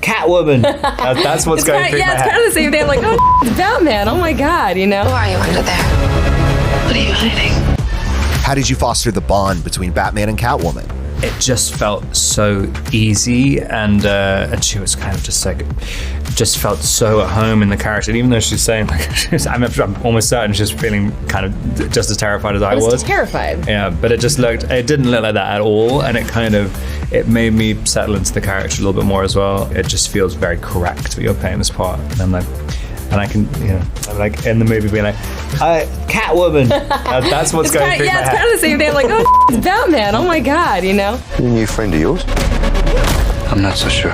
Catwoman. That's what's going through my head. Yeah, it's kind of the same thing. I'm like, oh, it's Batman. Oh my God, you know? Who are you under there? What are you hiding? How did you foster the bond between Batman and Catwoman? It just felt so easy, and she was kind of just felt so at home in the character. And even though she's saying, like, I'm almost certain she's feeling kind of just as terrified as I was. Terrified. Yeah, but it didn't look like that at all, and it made me settle into the character a little bit more as well. It just feels very correct that you're playing this part, and I'm like. And I can, I'm like in the movie being like, Catwoman. That's what's going through my head. Yeah, it's kind of the same thing. I'm like, oh, it's Batman. Oh my God, you know? A new friend of yours? I'm not so sure.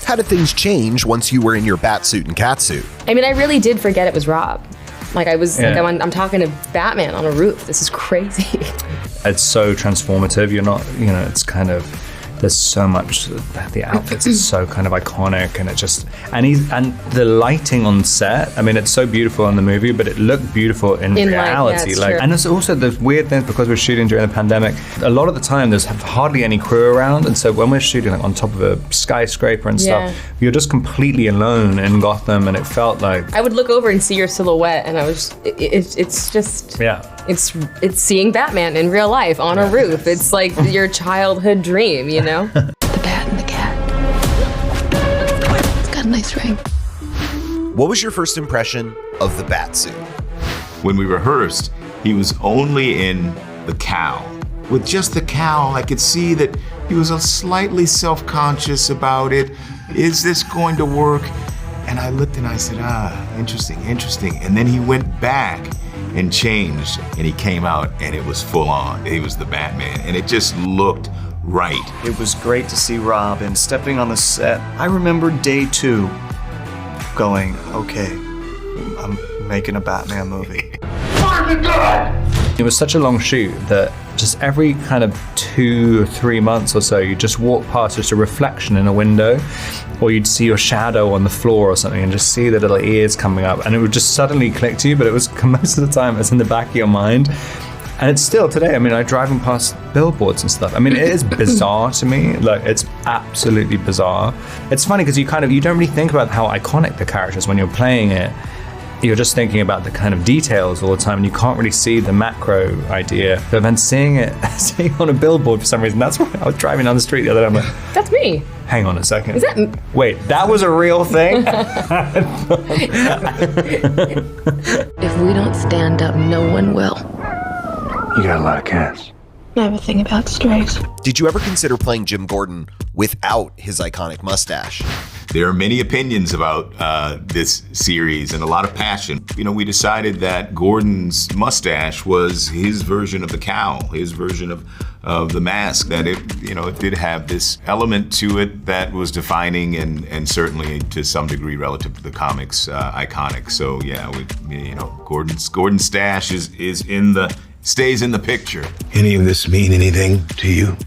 How did things change once you were in your Batsuit and Catsuit? I mean, I really did forget it was Rob. Like I was, like I'm talking to Batman on a roof. This is crazy. It's so transformative. You're not, it's kind of, there's so much, the outfits are so kind of iconic, and it just, and the lighting on set, I mean, it's so beautiful in the movie, but it looked beautiful in reality. And it's also the weird thing, because we're shooting during the pandemic, a lot of the time there's hardly any crew around, and so when we're shooting like on top of a skyscraper and stuff, you're just completely alone in Gotham, and it felt like... I would look over and see your silhouette, and I was, it's just... Yeah. It's seeing Batman in real life on a roof. It's like your childhood dream, you know? The bat and the cat. It's got a nice ring. What was your first impression of the Batsuit? When we rehearsed, he was only in the cowl. With just the cowl, I could see that he was slightly self-conscious about it. Is this going to work? And I looked and I said, interesting. And then he went back and changed, and he came out, and it was full on. He was the Batman, and it just looked right. It was great to see Rob, and stepping on the set, I remember day 2 going, okay, I'm making a Batman movie. It was such a long shoot that just every kind of 2 or 3 months or so, you'd just walk past just a reflection in a window, or you'd see your shadow on the floor or something and just see the little ears coming up, and it would just suddenly click to you, but it was most of the time it's in the back of your mind. And it's still today, I mean, I'm driving past billboards and stuff. I mean, it is bizarre to me. Like, it's absolutely bizarre. It's funny because you don't really think about how iconic the character is when you're playing it. You're just thinking about the kind of details all the time, and you can't really see the macro idea. But then seeing on a billboard for some reason, that's why I was driving down the street the other day, I'm like, that's me. Hang on a second. Is that... Wait, that was a real thing? If we don't stand up, no one will. You got a lot of cats. I have a thing about strays. Did you ever consider playing Jim Gordon without his iconic mustache? There are many opinions about this series and a lot of passion. We decided that Gordon's mustache was his version of the cowl, his version of the mask, that it did have this element to it that was defining and certainly to some degree relative to the comics iconic. So yeah, Gordon's stash stays in the picture. Any of this mean anything to you?